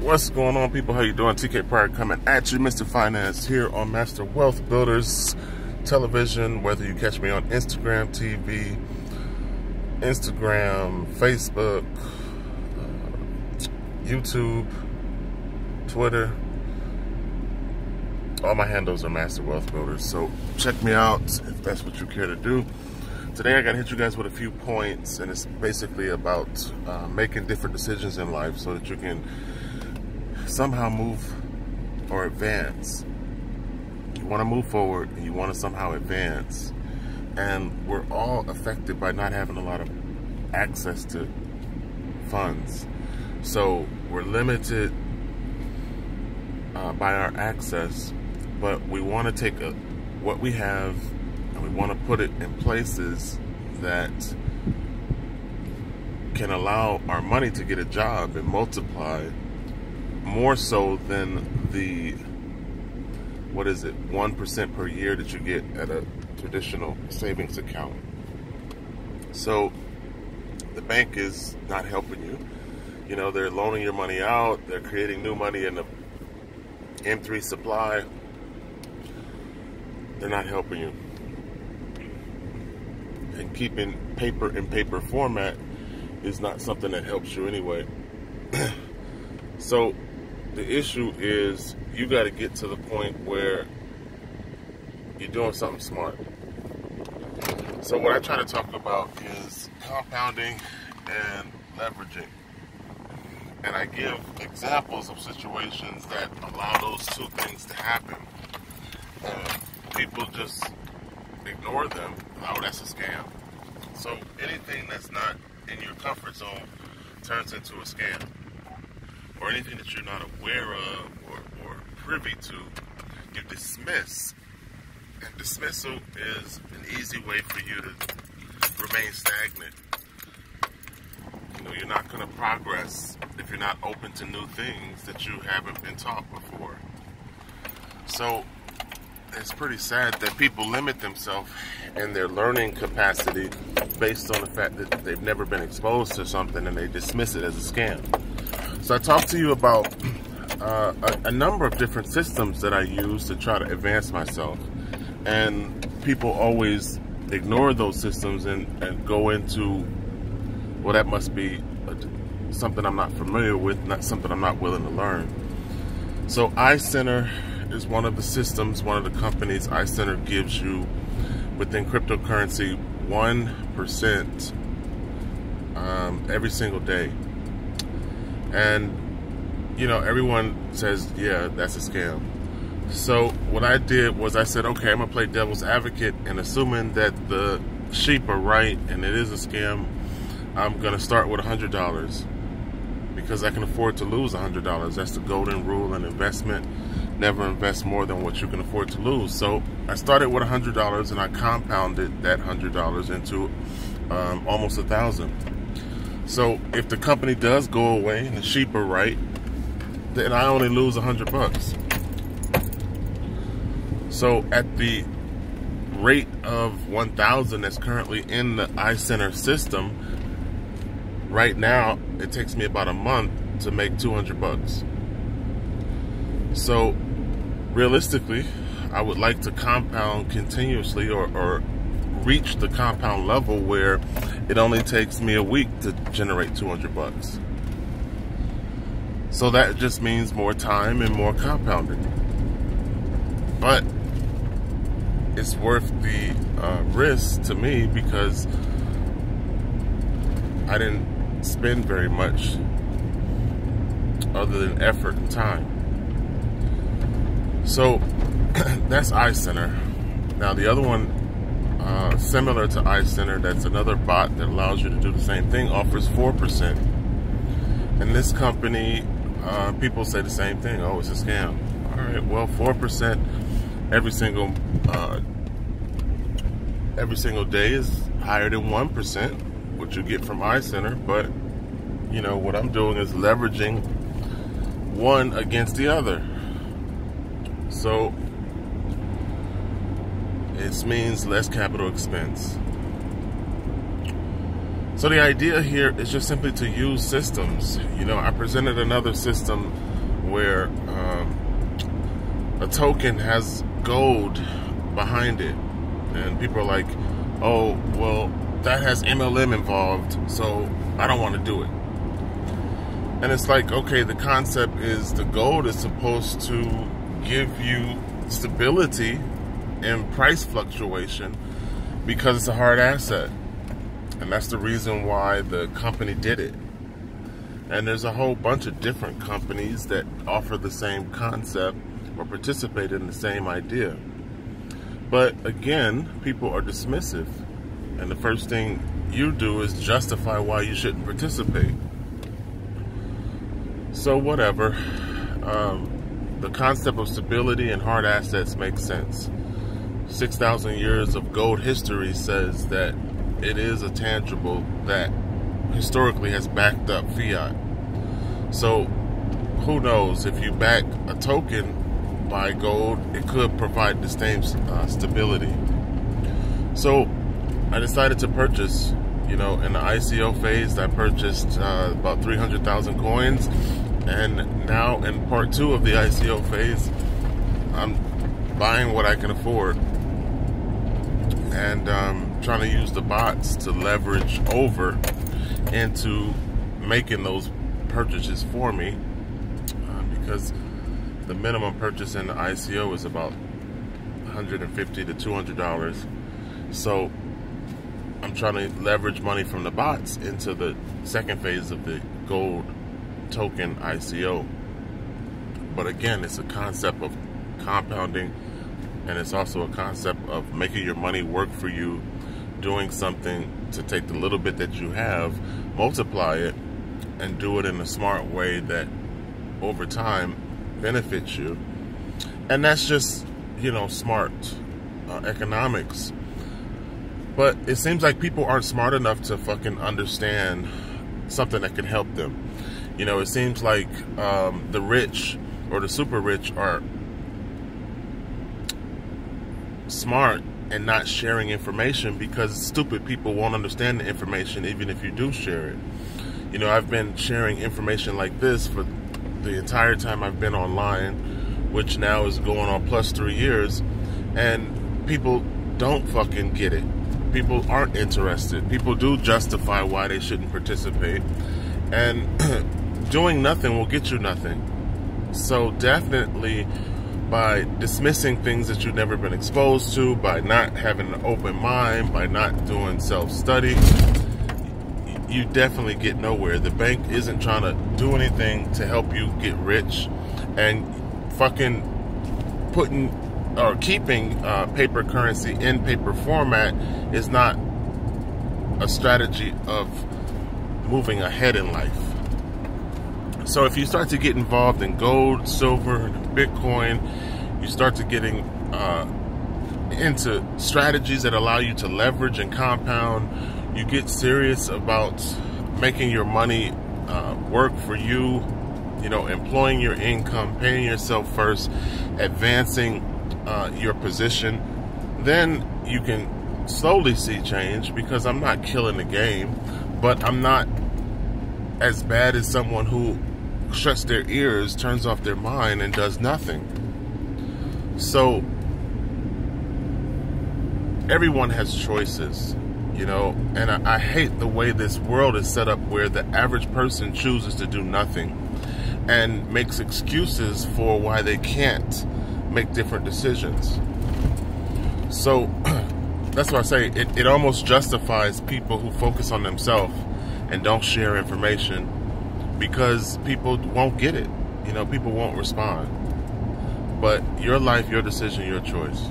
What's going on, people? How you doing? TK Pryor coming at you, Mr. Finance, here on Master Wealth Builders Television. Whether you catch me on Instagram TV, Instagram, Facebook, YouTube, Twitter, all my handles are Master Wealth Builders. So check me out if that's what you care to do. Today I got to hit you guys with a few points, and it's basically about making different decisions in life so that you can somehow move or advance. You want to move forward and you want to somehow advance, and we're all affected by not having a lot of access to funds. So we're limited by our access, but we want to take what we have and we want to put it in places that can allow our money to get a job and multiply more so than the 1% per year that you get at a traditional savings account. So the bank is not helping you. You know, they're loaning your money out, they're creating new money in the M3 supply. They're not helping you. And keeping paper in paper format is not something that helps you anyway. So the issue is you got to get to the point where you're doing something smart. So what I try to talk about is compounding and leveraging. And I give examples of situations that allow those two things to happen. People just ignore them. Oh, that's a scam. So anything that's not in your comfort zone turns into a scam. Or anything that you're not aware of or privy to, you dismiss. And dismissal is an easy way for you to remain stagnant. You know, you're not going to progress if you're not open to new things that you haven't been taught before. So it's pretty sad that people limit themselves in their learning capacity based on the fact that they've never been exposed to something and they dismiss it as a scam. So I talked to you about a number of different systems that I use to try to advance myself. And people always ignore those systems and go into, well, that must be something I'm not familiar with, not something I'm not willing to learn. So iCenter is one of the systems, one of the companies. iCenter gives you, within cryptocurrency, 1% every single day. And, you know, everyone says, yeah, that's a scam. So what I did was I said, okay, I'm going to play devil's advocate, and assuming that the sheep are right and it is a scam, I'm going to start with $100 because I can afford to lose $100. That's the golden rule in investment. Never invest more than what you can afford to lose. So I started with $100 and I compounded that $100 into almost $1,000. So if the company does go away and the sheep are right, then I only lose $100. So at the rate of 1,000 that's currently in the iCenter system, right now it takes me about a month to make $200. So realistically, I would like to compound continuously or reach the compound level where it only takes me a week to generate $200. So that just means more time and more compounding. But it's worth the risk to me because I didn't spend very much other than effort and time. So that's iCenter. Now the other one, similar to iCenter, that's another bot that allows you to do the same thing, offers 4%. And this company, people say the same thing. Oh, it's a scam. All right, well, 4% every single day is higher than 1%, which you get from iCenter. But you know what I'm doing is leveraging one against the other. So it means less capital expense. So the idea here is just simply to use systems. You know, I presented another system where a token has gold behind it, and people are like, oh, well, that has MLM involved, so I don't want to do it. And it's like, okay, the concept is the gold is supposed to give you stability in price fluctuation because it's a hard asset. And that's the reason why the company did it. And there's a whole bunch of different companies that offer the same concept or participate in the same idea. But again, people are dismissive. And the first thing you do is justify why you shouldn't participate. So whatever. The concept of stability and hard assets makes sense. 6,000 years of gold history says that it is a tangible that historically has backed up fiat. So who knows, if you back a token by gold, it could provide the same stability. So I decided to purchase, you know, in the ICO phase, I purchased about 300,000 coins. And now in part 2 of the ICO phase, I'm buying what I can afford. And trying to use the bots to leverage over into making those purchases for me, because the minimum purchase in the ICO is about $150 to $200. So I'm trying to leverage money from the bots into the second phase of the gold token ICO. But again, it's a concept of compounding, and it's also a concept of making your money work for you, doing something to take the little bit that you have, multiply it, and do it in a smart way that over time benefits you. And that's just, you know, smart economics. But it seems like people aren't smart enough to fucking understand something that can help them. You know, it seems like the rich or the super rich are smart and not sharing information because stupid people won't understand the information even if you do share it. You know, I've been sharing information like this for the entire time I've been online, which now is going on plus 3 years, and people don't fucking get it. People aren't interested. People do justify why they shouldn't participate, and doing nothing will get you nothing. So definitely, by dismissing things that you've never been exposed to, by not having an open mind, by not doing self-study, you definitely get nowhere. The bank isn't trying to do anything to help you get rich, and fucking putting or keeping paper currency in paper format is not a strategy of moving ahead in life. So if you start to get involved in gold, silver, Bitcoin, you start to getting into strategies that allow you to leverage and compound, you get serious about making your money work for you, you know, employing your income, paying yourself first, advancing your position, then you can slowly see change, because I'm not killing the game, but I'm not as bad as someone who shuts their ears, turns off their mind, and does nothing. So everyone has choices, you know, and I hate the way this world is set up, where the average person chooses to do nothing and makes excuses for why they can't make different decisions. So that's why I say it almost justifies people who focus on themselves and don't share information, because people won't get it. You know, people won't respond. But your life, your decision, your choice.